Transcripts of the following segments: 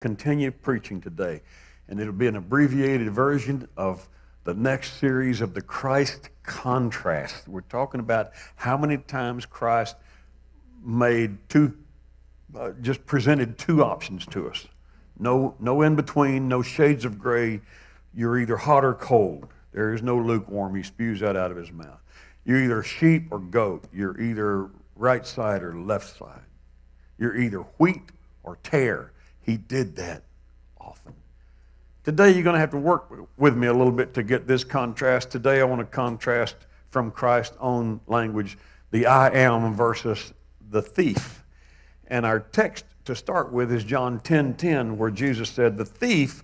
continue preaching today, and it'll be an abbreviated version of the next series of the Christ contrast. We're talking about how many times Christ made just presented two options to us. No in between, no shades of gray. You're either hot or cold. There is no lukewarm. He spews that out of his mouth. You're either sheep or goat. You're either right side or left side. You're either wheat or tare. He did that often. Today you're going to have to work with me a little bit to get this contrast. Today I want to contrast from Christ's own language the I am versus the thief. And our text to start with is John 10:10, where Jesus said, "The thief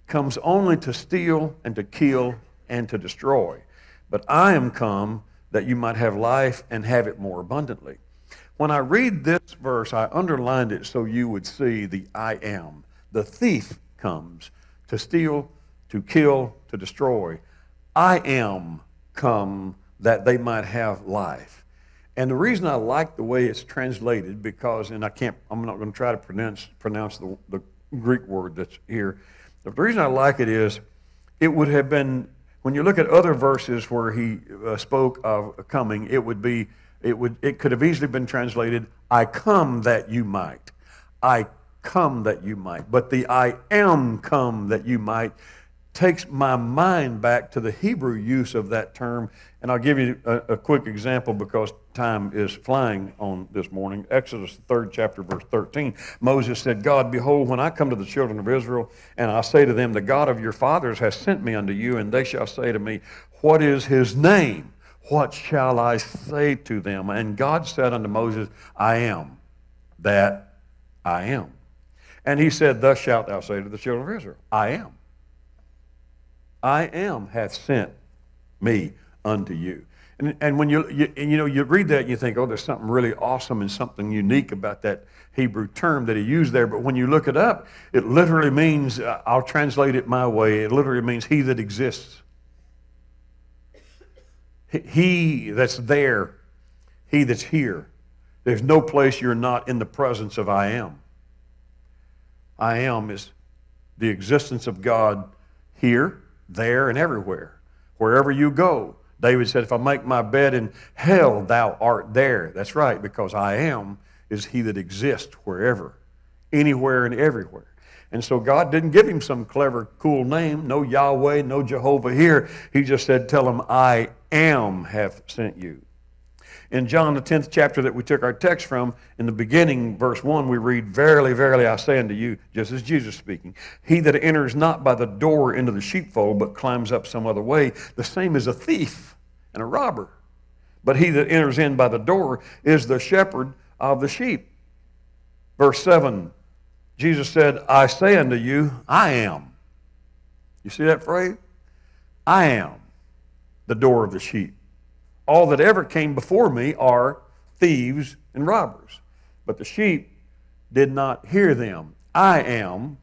comes only to steal and to kill and to destroy. But I am come that you might have life and have it more abundantly." When I read this verse, I underlined it so you would see the I am. The thief comes to steal, to kill, to destroy. I am come that they might have life. And the reason I like the way it's translated, because, and I'm not going to try to pronounce the Greek word that's here. But the reason I like it is, it would have been, when you look at other verses where he spoke of coming, it could have easily been translated, I come that you might. I come that you might. But the I am come that you might takes my mind back to the Hebrew use of that term. And I'll give you a quick example because time is flying on this morning. Exodus 3rd chapter, verse 13. Moses said, "God, behold, when I come to the children of Israel, and I say to them, the God of your fathers has sent me unto you, and they shall say to me, what is his name? What shall I say to them?" And God said unto Moses, I am that I am. And he said, "Thus shalt thou say to the children of Israel, I am. I am hath sent me unto you." And when you read that and you think, oh, there's something really awesome and something unique about that Hebrew term that he used there. But when you look it up, it literally means, I'll translate it my way, it literally means he that exists. He that's there, he that's here. There's no place you're not in the presence of I am. I am is the existence of God here, there, and everywhere. Wherever you go. David said, if I make my bed in hell, thou art there. That's right, because I am is he that exists wherever, anywhere and everywhere. And so God didn't give him some clever, cool name, no Yahweh, no Jehovah here. He just said, tell him, I am hath sent you. In John, the 10th chapter that we took our text from, in the beginning, verse 1, we read, "Verily, verily, I say unto you," just as Jesus speaking, "he that enters not by the door into the sheepfold, but climbs up some other way, the same is a thief and a robber. But he that enters in by the door is the shepherd of the sheep." Verse 7, Jesus said, "I say unto you, I am." You see that phrase? I am the door of the sheep. All that ever came before me are thieves and robbers, but the sheep did not hear them. I am,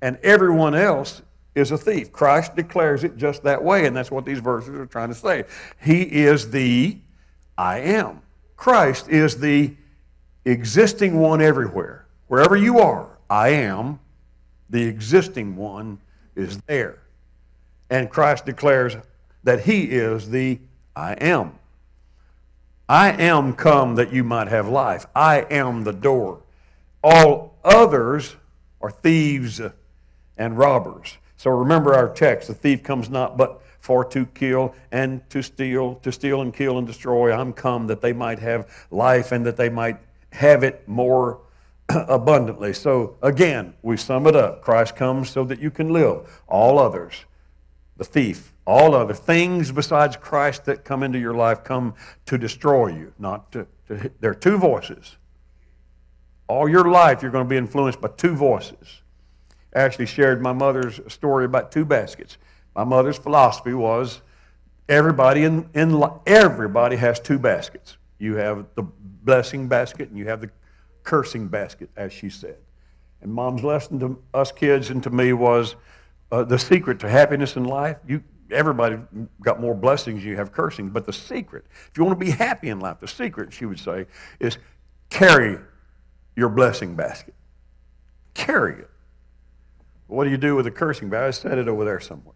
and everyone else is a thief. Christ declares it just that way, and that's what these verses are trying to say. He is the I am. Christ is the existing one everywhere. Wherever you are, I am. The existing one is there. And Christ declares that he is the I am. I am come that you might have life. I am the door. All others are thieves and robbers. So remember our text. The thief comes not but for to kill and to steal and kill and destroy. I'm come that they might have life and that they might have it more abundantly. So again, we sum it up. Christ comes so that you can live. All others, the thief, all other things besides Christ that come into your life come to destroy you, not to there are two voices. All your life you're going to be influenced by two voices. I actually shared my mother's story about two baskets. My mother's philosophy was everybody everybody has two baskets. You have the blessing basket and you have the cursing basket, as she said. And Mom's lesson to us kids and to me was the secret to happiness in life. Everybody got more blessings, you have cursing, but the secret, if you want to be happy in life, the secret, she would say, is carry your blessing basket. Carry it. What do you do with the cursing basket? I set it over there somewhere.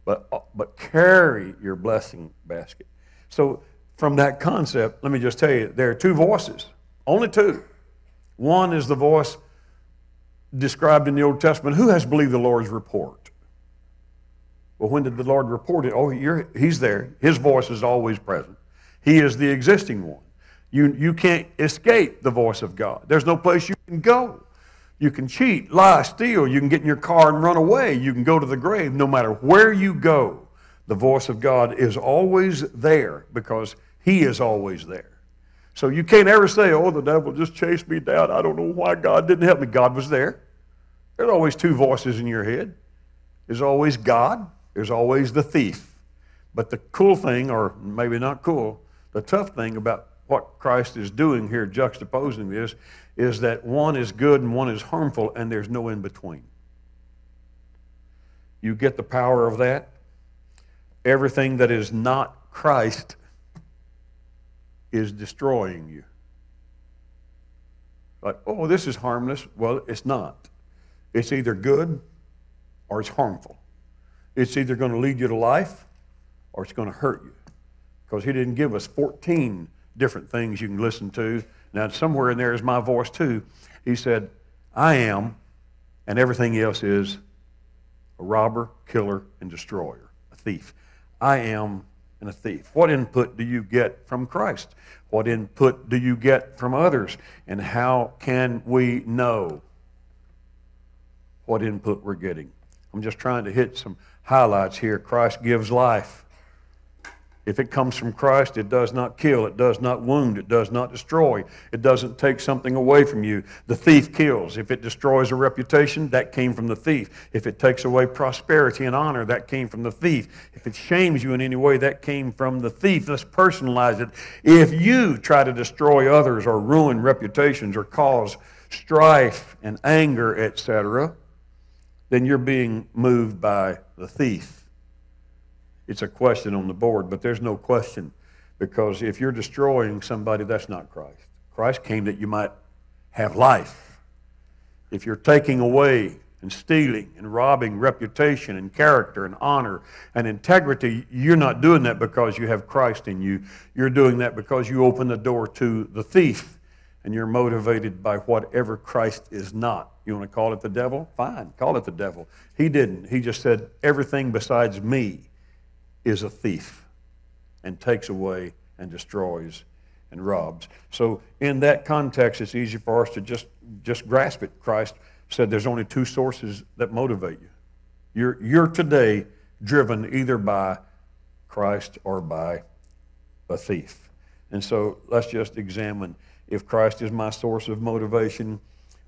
But carry your blessing basket. So from that concept, let me just tell you, there are two voices, only two. One is the voice described in the Old Testament. Who has believed the Lord's report? Well, when did the Lord report it? Oh, He's there. His voice is always present. He is the existing one. You can't escape the voice of God. There's no place you can go. You can cheat, lie, steal. You can get in your car and run away. You can go to the grave. No matter where you go, the voice of God is always there because He is always there. So you can't ever say, oh, the devil just chased me down. I don't know why God didn't help me. God was there. There's always two voices in your head. There's always God. There's always the thief. But the cool thing, or maybe not cool, the tough thing about what Christ is doing here, juxtaposing this, is that one is good and one is harmful, and there's no in between. You get the power of that. Everything that is not Christ is destroying you. Like, oh, this is harmless. Well, it's not. It's either good or it's harmful. It's either going to lead you to life or it's going to hurt you. Because He didn't give us 14 different things you can listen to. Now, somewhere in there is my voice too. He said, I am, and everything else is a robber, killer, and destroyer, a thief. I am and a thief. What input do you get from Christ? What input do you get from others? And how can we know what input we're getting? I'm just trying to hit some highlights here. Christ gives life. If it comes from Christ, it does not kill, it does not wound, it does not destroy. It doesn't take something away from you. The thief kills. If it destroys a reputation, that came from the thief. If it takes away prosperity and honor, that came from the thief. If it shames you in any way, that came from the thief. Let's personalize it. If you try to destroy others or ruin reputations or cause strife and anger, etc., then you're being moved by the thief. It's a question on the board, but there's no question, because if you're destroying somebody, that's not Christ. Christ came that you might have life. If you're taking away and stealing and robbing reputation and character and honor and integrity, you're not doing that because you have Christ in you. You're doing that because you open the door to the thief, and you're motivated by whatever Christ is not. You want to call it the devil? Fine, call it the devil. He didn't. He just said, everything besides me is a thief and takes away and destroys and robs. So in that context, it's easy for us to just grasp it. Christ said there's only two sources that motivate you. You're today driven either by Christ or by a thief. And so let's just examine, if Christ is my source of motivation,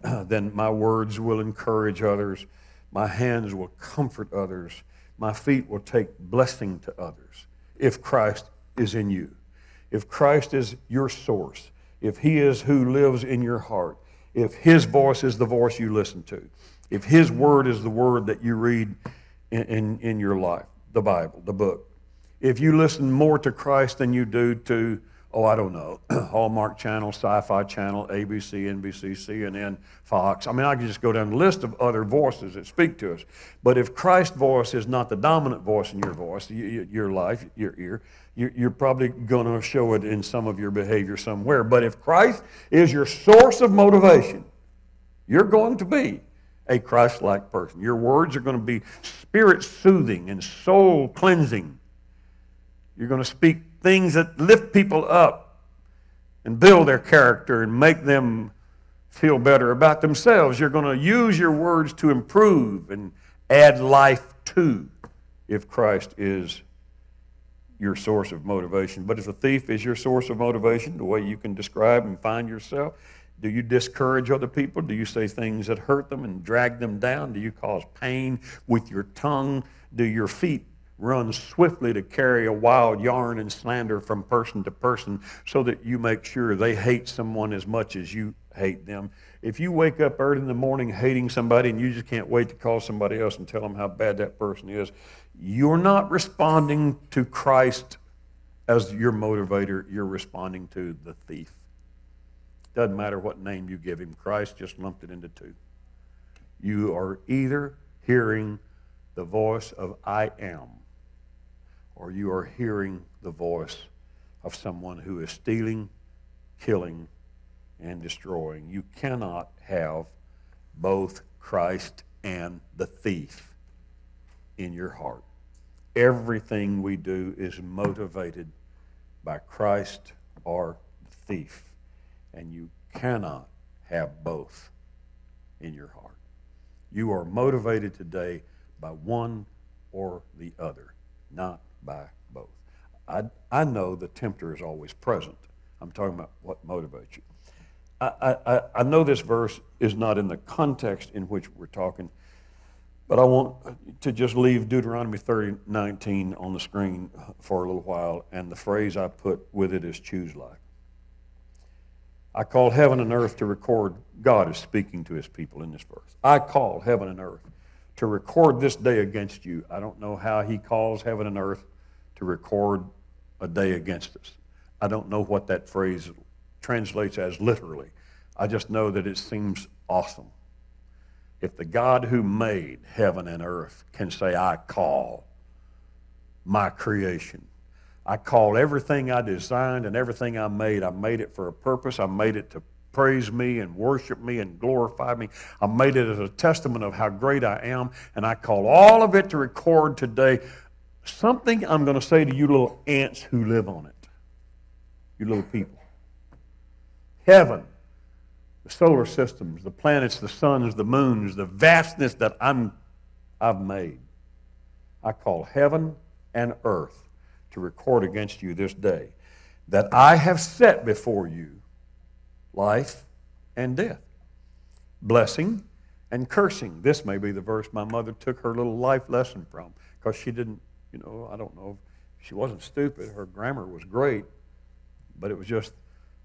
then my words will encourage others, my hands will comfort others, my feet will take blessing to others if Christ is in you. If Christ is your source, if He is who lives in your heart, if His voice is the voice you listen to, if His word is the word that you read in your life, the Bible, the book, if you listen more to Christ than you do to, I don't know, Hallmark Channel, Sci-Fi Channel, ABC, NBC, CNN, Fox. I mean, I could just go down the list of other voices that speak to us. But if Christ's voice is not the dominant voice in your voice, your life, your ear, you're probably going to show it in some of your behavior somewhere. But if Christ is your source of motivation, you're going to be a Christ-like person. Your words are going to be spirit-soothing and soul-cleansing. You're going to speak things that lift people up and build their character and make them feel better about themselves. You're going to use your words to improve and add life to, if Christ is your source of motivation. But if the thief is your source of motivation, the way you can describe and find yourself, do you discourage other people? Do you say things that hurt them and drag them down? Do you cause pain with your tongue? Do your feet run swiftly to carry a wild yarn and slander from person to person so that you make sure they hate someone as much as you hate them? If you wake up early in the morning hating somebody and you just can't wait to call somebody else and tell them how bad that person is, you're not responding to Christ as your motivator. You're responding to the thief. Doesn't matter what name you give him. Christ just lumped it into two. You are either hearing the voice of I am, or you are hearing the voice of someone who is stealing, killing, and destroying. You cannot have both Christ and the thief in your heart. Everything we do is motivated by Christ or the thief, and you cannot have both in your heart. You are motivated today by one or the other, not by both. I know the tempter is always present. I'm talking about what motivates you. I know this verse is not in the context in which we're talking, but I want to just leave Deuteronomy 30:19 on the screen for a little while, and the phrase I put with it is choose life. I call heaven and earth to record. God is speaking to his people in this verse. I call heaven and earth to record this day against you. I don't know how he calls heaven and earth to record a day against us. I don't know what that phrase translates as literally. I just know that it seems awesome. If the God who made heaven and earth can say, I call my creation, I call everything I designed and everything I made it for a purpose. I made it to praise me and worship me and glorify me. I made it as a testament of how great I am, and I call all of it to record today something I'm going to say to you little ants who live on it, you little people. Heaven, the solar systems, the planets, the suns, the moons, the vastness that I've made. I call heaven and earth to record against you this day that I have set before you life and death, blessing and cursing. This may be the verse my mother took her little life lesson from, because she didn't, I don't know, she wasn't stupid. Her grammar was great, but it was just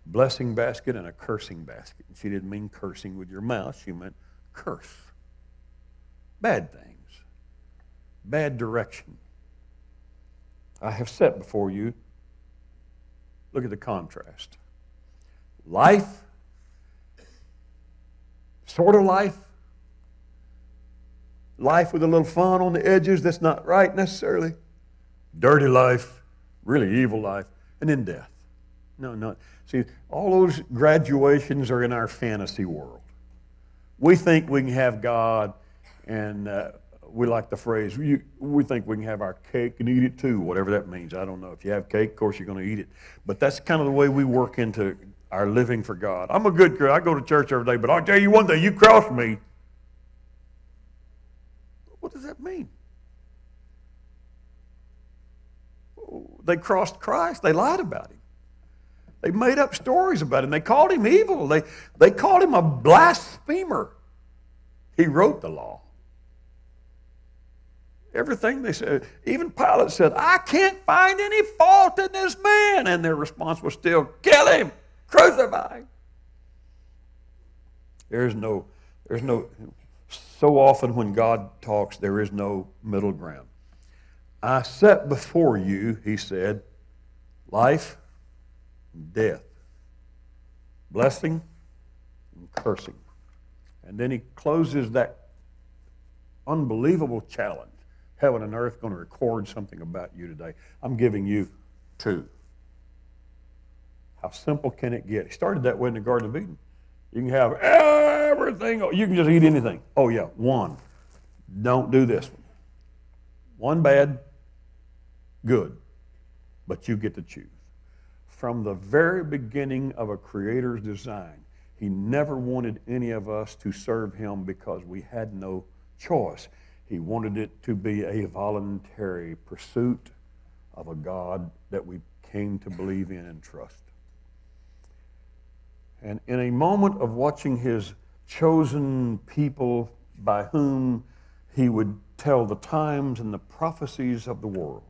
blessing basket and a cursing basket. She didn't mean cursing with your mouth. She meant curse. Bad things. Bad direction. I have set before you, look at the contrast. Life, sort of life with a little fun on the edges that's not right necessarily. Dirty life, really evil life, and then death. No. See, all those graduations are in our fantasy world. We think we can have God, and we like the phrase, we think we can have our cake and eat it too, whatever that means. I don't know. If you have cake, of course you're going to eat it. But that's kind of the way we work into our living for God. I'm a good girl. I go to church every day, but I'll tell you one day, you cross me. What does that mean? They crossed Christ. They lied about him. They made up stories about him. They called him evil. They called him a blasphemer. He wrote the law. Everything they said. Even Pilate said, I can't find any fault in this man. And their response was still, kill him, crucify him. So often when God talks, there is no middle ground. I set before you, he said, life and death, blessing and cursing. And then he closes that unbelievable challenge. Heaven and earth going to record something about you today. I'm giving you two. How simple can it get? He started that way in the Garden of Eden. You can have everything. You can just eat anything. Oh, yeah, one. Don't do this one. One bad, good. But you get to choose. From the very beginning of a Creator's design, he never wanted any of us to serve him because we had no choice. He wanted it to be a voluntary pursuit of a God that we came to believe in and trust. And in a moment of watching his chosen people by whom he would tell the times and the prophecies of the world,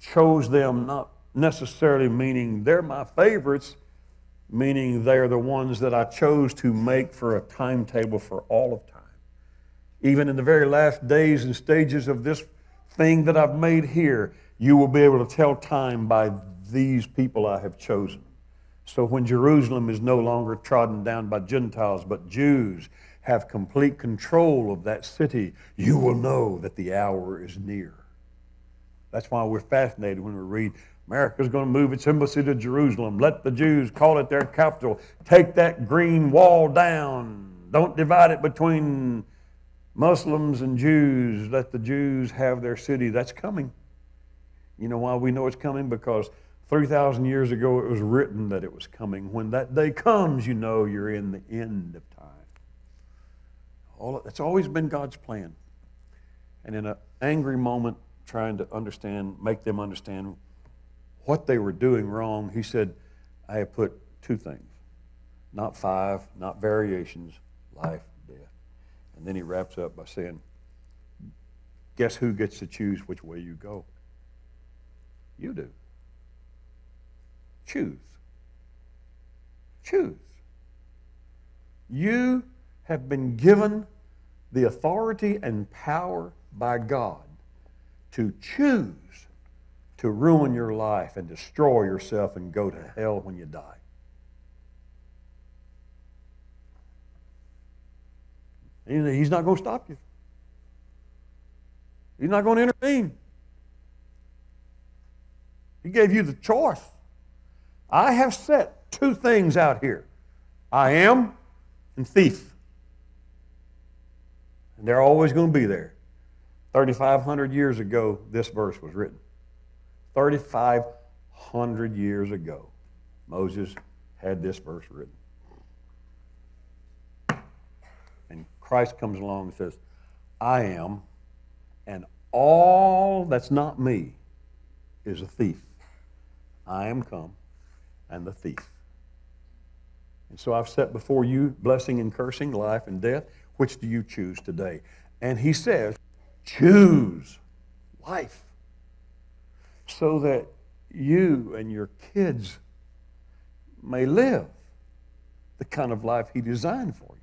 chose them not necessarily meaning they're my favorites, meaning they're the ones that I chose to make for a timetable for all of time. Even in the very last days and stages of this thing that I've made here, you will be able to tell time by these people I have chosen. So when Jerusalem is no longer trodden down by Gentiles, but Jews have complete control of that city, you will know that the hour is near. That's why we're fascinated when we read, America's going to move its embassy to Jerusalem. Let the Jews call it their capital. Take that green wall down. Don't divide it between Muslims and Jews. Let the Jews have their city. That's coming. You know why we know it's coming? Because 3,000 years ago it was written that it was coming. When that day comes, you know you're in the end of time. It's always been God's plan. And in an angry moment, trying to make them understand what they were doing wrong, he said, I have put two things, not five, not variations, life, death. And then he wraps up by saying, guess who gets to choose which way you go? You do. Choose. Choose. You have been given the authority and power by God to choose to ruin your life and destroy yourself and go to hell when you die. He's not going to stop you. He's not going to intervene. He gave you the choice. I have set two things out here. I am and thief. And they're always going to be there. 3,500 years ago, this verse was written. 3,500 years ago, Moses had this verse written. And Christ comes along and says, I am, and all that's not me is a thief. I am come, and the thief. And so I've set before you blessing and cursing, life and death. Which do you choose today? And he says, choose life so that you and your kids may live the kind of life he designed for you.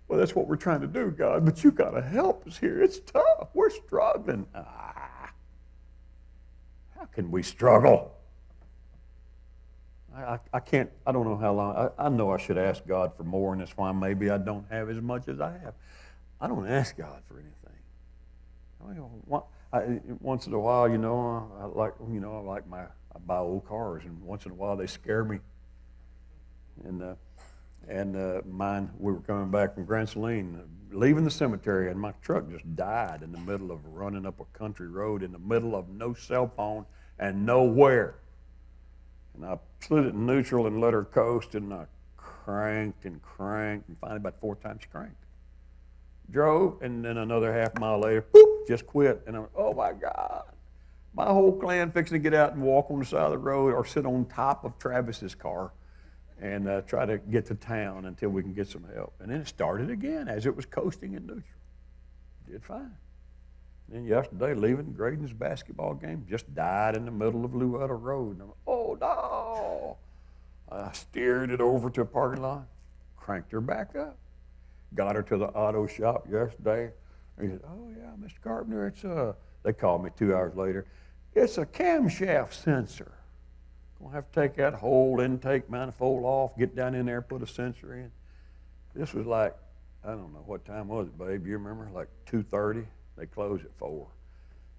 Well, that's what we're trying to do, God, but you got to help us here. It's tough. We're struggling. How can we struggle? I can't, I don't know how long. I know I should ask God for more, and that's why maybe I don't have as much as I have. I don't ask God for anything. Once in a while, I buy old cars, and once in a while they scare me. And mine, we were coming back from Grand Saline, leaving the cemetery, and my truck just died in the middle of running up a country road in the middle of no cell phone and nowhere. And I slid it in neutral and let her coast, and I cranked, and finally about 4 times cranked. Drove, and then another half mile later, boop, just quit. And I went, oh my God. My whole clan fixing to get out and walk on the side of the road or sit on top of Travis's car and try to get to town until we can get some help. And then it started again as it was coasting in neutral. Did fine. Then yesterday, leaving Graydon's basketball game, just died in the middle of Louetta Road. And I'm like, oh no! I steered it over to a parking lot, cranked her back up, got her to the auto shop yesterday. He said, oh yeah, Mr. Carpenter, it's they called me 2 hours later. It's a camshaft sensor. Gonna have to take that whole intake manifold off, get down in there, put a sensor in. This was like, I don't know, what time was it, babe? You remember? Like 2:30. They close at 4.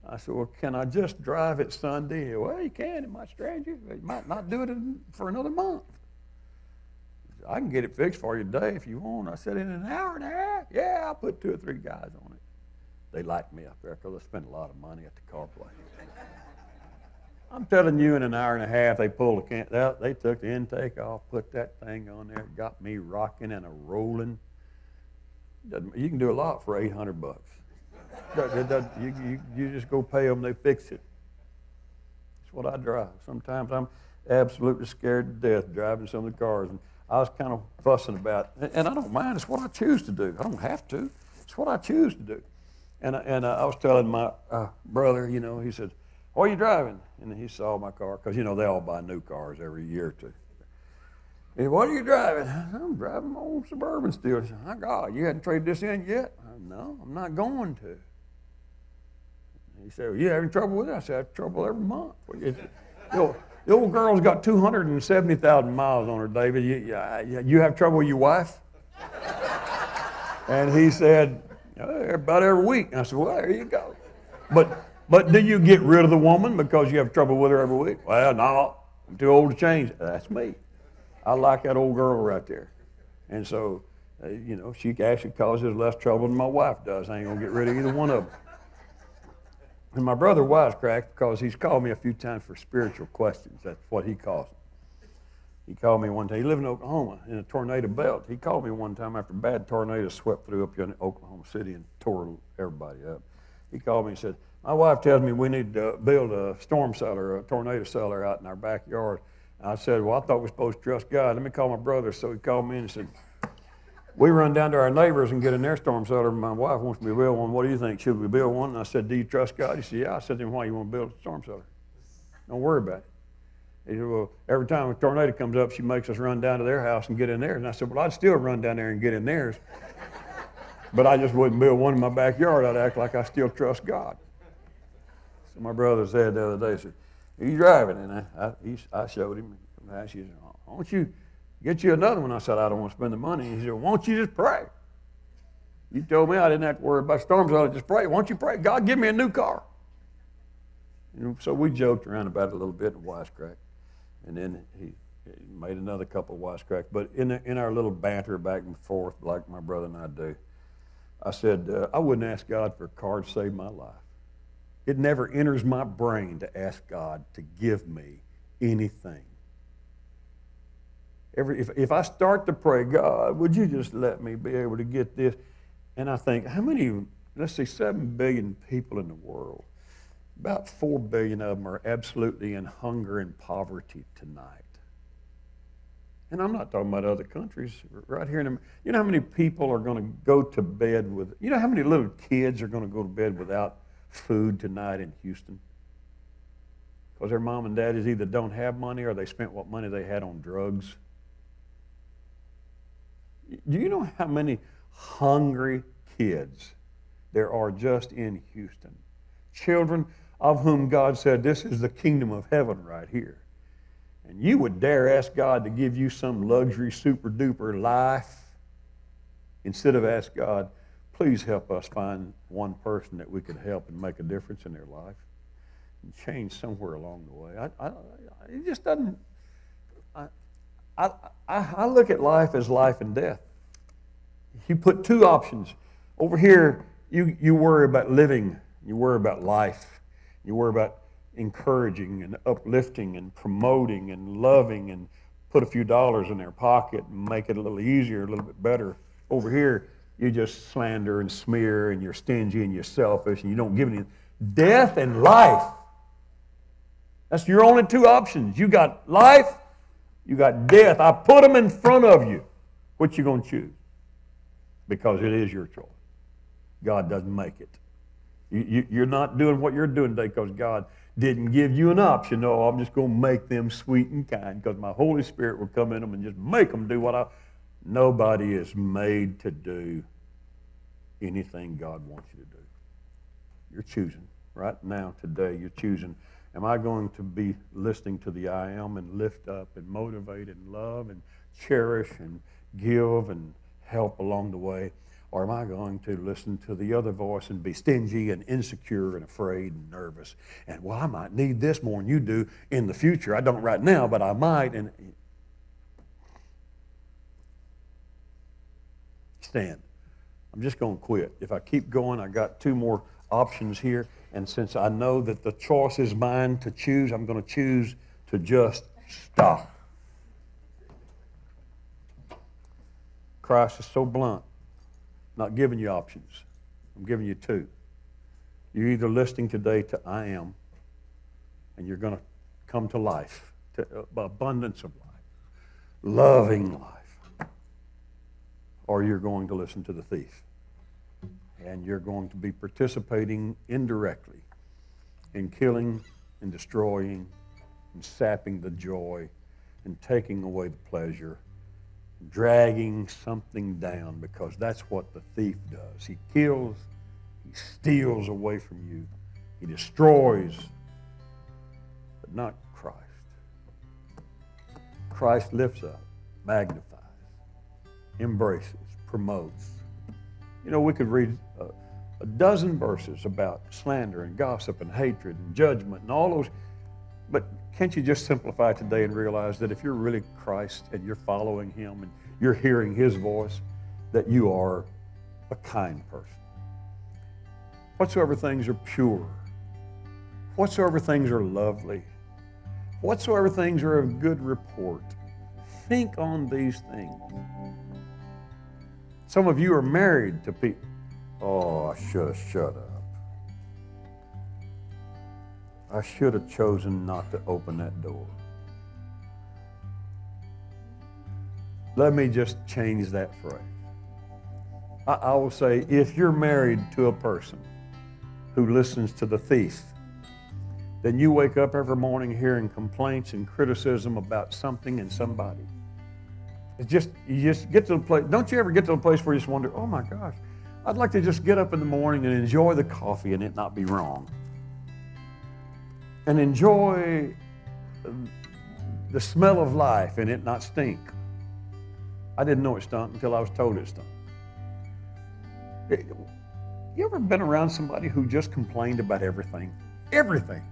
I said, well, can I just drive it Sunday? Well, you can. It might strand you. You might not do it for another month. I can get it fixed for you today if you want. I said, in an hour and a half? Yeah, I'll put 2 or 3 guys on it. They like me up there because I spend a lot of money at the car place. I'm telling you, in an hour and a half, they pulled the can out. They took the intake off, put that thing on there, got me rocking and a rolling. You can do a lot for $800. You just go pay them, they fix it. That's what I drive. Sometimes I'm absolutely scared to death driving some of the cars. And I was kind of fussing about it. And I don't mind. It's what I choose to do. I don't have to. It's what I choose to do. And I was telling my brother, he said, what are you driving? And he saw my car, because, they all buy new cars every year or two. He said, what are you driving? I'm driving my old Suburban still. He said, my God, you hadn't traded this in yet? No, I'm not going to. He said, well, you having trouble with it? I said, I have trouble every month. The old girl's got 270,000 miles on her, David. You have trouble with your wife? And he said, about every week. And I said, well, there you go. But do you get rid of the woman because you have trouble with her every week? Well, no, I'm too old to change. That's me. I like that old girl right there. And so, she actually causes less trouble than my wife does. I ain't going to get rid of either one of them. And my brother wisecracked because he's called me a few times for spiritual questions. That's what he calls them. He called me one time. He lived in Oklahoma in a tornado belt. He called me one time after a bad tornado swept through up here in Oklahoma City and tore everybody up. He called me and said, my wife tells me we need to build a storm cellar, a tornado cellar out in our backyard. And I said, well, I thought we were supposed to trust God. Let me call my brother. So he called me and said, we run down to our neighbors and get in their storm cellar. My wife wants me to build one. What do you think? Should we build one? And I said, do you trust God? He said, yeah. I said, then why you want to build a storm cellar? Don't worry about it. He said, well, every time a tornado comes up, she makes us run down to their house and get in theirs. And I said, well, I'd still run down there and get in theirs. But I just wouldn't build one in my backyard. I'd act like I still trust God. So my brother said the other day, he said, are you driving? And I showed him. And she said, why don't you get you another one? I said, I don't want to spend the money. He said, why don't you just pray? You told me I didn't have to worry about storms. I just pray. Why don't you pray? God, give me a new car. So we joked around about it a little bit and wisecracked. And then he made another couple of wisecracks. But in our little banter back and forth, like my brother and I do, I said, I wouldn't ask God for a car to save my life. It never enters my brain to ask God to give me anything. If I start to pray, God, would you just let me be able to get this? And I think, how many, let's see, 7 billion people in the world. About 4 billion of them are absolutely in hunger and poverty tonight. And I'm not talking about other countries. Right here in America, you know how many people are going to go to bed with, you know how many little kids are going to go to bed without food tonight in Houston? Because their mom and daddies either don't have money or they spent what money they had on drugs. Do you know how many hungry kids there are just in Houston? Children of whom God said, this is the kingdom of heaven right here. And you would dare ask God to give you some luxury, super-duper life instead of ask God, please help us find one person that we could help and make a difference in their life and change somewhere along the way. It just doesn't... I look at life as life and death. You put two options. Over here, you worry about living. You worry about life. You worry about encouraging and uplifting and promoting and loving and put a few dollars in their pocket and make it a little easier, a little bit better. Over here, you just slander and smear and you're stingy and you're selfish and you don't give any. Death and life. That's your only two options. You got life, you got death. I put them in front of you. What you going to choose? Because it is your choice. God doesn't make it. You're not doing what you're doing today because God didn't give you an option. No, I'm just going to make them sweet and kind because my Holy Spirit will come in them and just make them do what I... Nobody is made to do anything God wants you to do. You're choosing. Right now, today, you're choosing. Am I going to be listening to the I am and lift up and motivate and love and cherish and give and help along the way? Or am I going to listen to the other voice and be stingy and insecure and afraid and nervous? And, well, I might need this more than you do in the future. I don't right now, but I might. And stand. I'm just going to quit. If I keep going, I got 2 more options here. And since I know that the choice is mine to choose, I'm going to choose to just stop. Christ is so blunt. Not giving you options. I'm giving you 2. You're either listening today to I am, and you're going to come to life, to abundance of life, loving life, or you're going to listen to the thief. And you're going to be participating indirectly in killing and destroying and sapping the joy and taking away the pleasure, dragging something down, because that's what the thief does. He kills, he steals away from you, he destroys, but not Christ. Christ lifts up, magnifies, embraces, promotes, You know, we could read a dozen verses about slander and gossip and hatred and judgment and all those. But can't you just simplify today and realize that if you're really Christ and you're following Him and you're hearing His voice, that you are a kind person? Whatsoever things are pure, whatsoever things are lovely, whatsoever things are of good report, think on these things. Some of you are married to people. Oh, I should have shut up. I should have chosen not to open that door. Let me just change that phrase. I will say, if you're married to a person who listens to the thief, then you wake up every morning hearing complaints and criticism about something and somebody. You just get to the place. Don't you ever get to the place where you just wonder, oh my gosh, I'd like to just get up in the morning and enjoy the coffee and it not be wrong. And enjoy the smell of life and it not stink. I didn't know it stunk until I was told it stunk. You ever been around somebody who just complained about everything? Everything.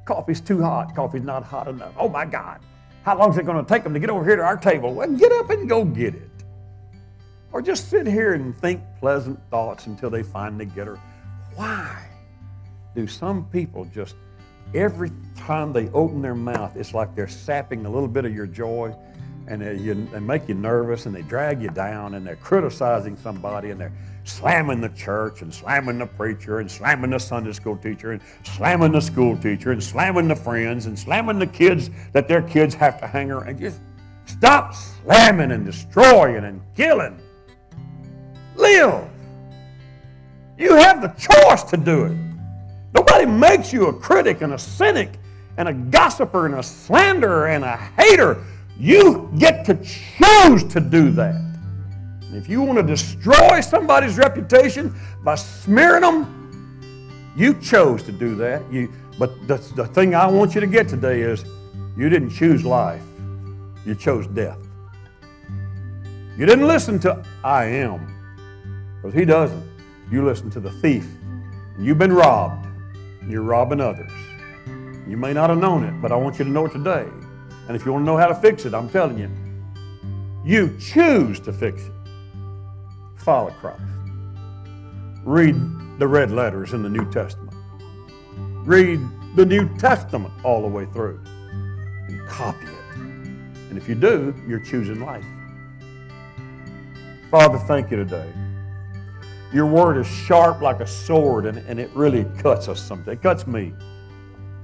Coffee's too hot. Coffee's not hot enough. Oh my God. How long is it going to take them to get over here to our table? Well, get up and go get it. Or just sit here and think pleasant thoughts until they finally get her. Why do some people just, every time they open their mouth, it's like they're sapping a little bit of your joy, and they make you nervous, and they drag you down, and they're criticizing somebody, and they're slamming the church, and slamming the preacher, and slamming the Sunday school teacher, and slamming the school teacher, and slamming the friends, and slamming the kids that their kids have to hang around. And just stop slamming and destroying and killing. Live. You have the choice to do it. Nobody makes you a critic and a cynic and a gossiper and a slanderer and a hater. You get to choose to do that. And if you want to destroy somebody's reputation by smearing them, you chose to do that. But the thing I want you to get today is you didn't choose life. You chose death. You didn't listen to I am, because he doesn't. You listen to the thief. And you've been robbed. And you're robbing others. You may not have known it, but I want you to know it today. And if you want to know how to fix it, I'm telling you, you choose to fix it. Follow Christ. Read the red letters in the New Testament. Read the New Testament all the way through and copy it. And if you do, you're choosing life. Father, thank you today. Your word is sharp like a sword, and it really cuts us sometimes. It cuts me.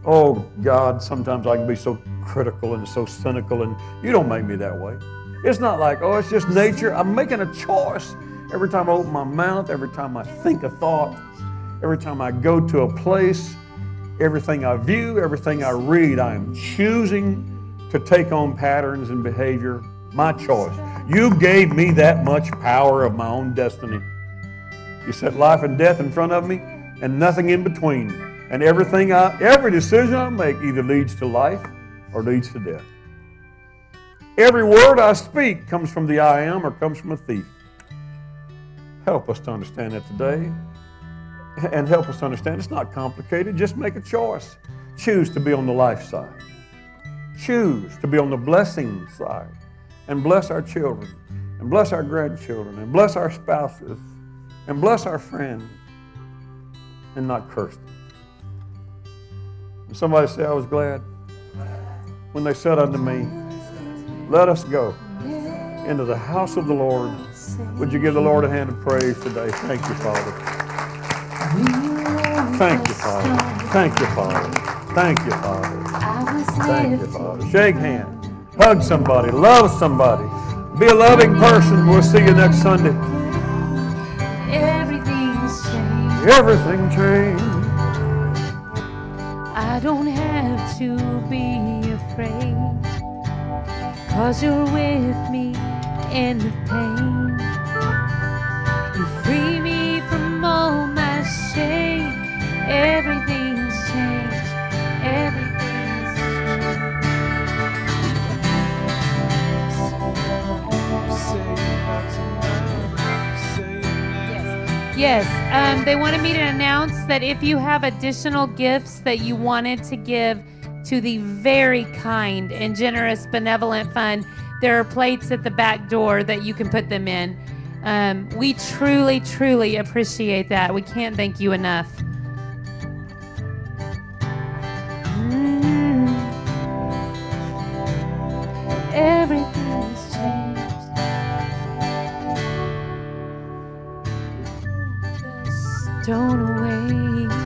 Oh, God, sometimes I can be so critical and so cynical, and you don't make me that way. It's not like, oh, it's just nature. I'm making a choice every time I open my mouth, every time I think a thought, every time I go to a place, everything I view, everything I read, I am choosing to take on patterns and behavior. My choice. You gave me that much power of my own destiny. You set life and death in front of me and nothing in between. And every decision I make either leads to life or leads to death. Every word I speak comes from the I am or comes from a thief. Help us to understand that today. And help us to understand it's not complicated. Just make a choice. Choose to be on the life side. Choose to be on the blessing side. And bless our children. And bless our grandchildren. And bless our spouses. And bless our friends. And not curse them. And somebody say, I was glad when they said unto me, let us go into the house of the Lord. Would you give the Lord a hand of praise today? Thank you, Father. Thank you, Father. Thank you, Father. Thank you, Father. Thank you, Father. Shake hands. Hug somebody. Love somebody. Be a loving person. We'll see you next Sunday. Everything's changed. Everything changed. I don't have to be afraid, 'cause you're with me in the pain. You free me from all my shame. Everything's changed. Everything's changed. You say not to love, you say Yes, they wanted me to announce that if you have additional gifts that you wanted to give to the very kind and generous benevolent fund, there are plates at the back door that you can put them in. We truly, truly appreciate that. We can't thank you enough. Everything's changed. The stone away.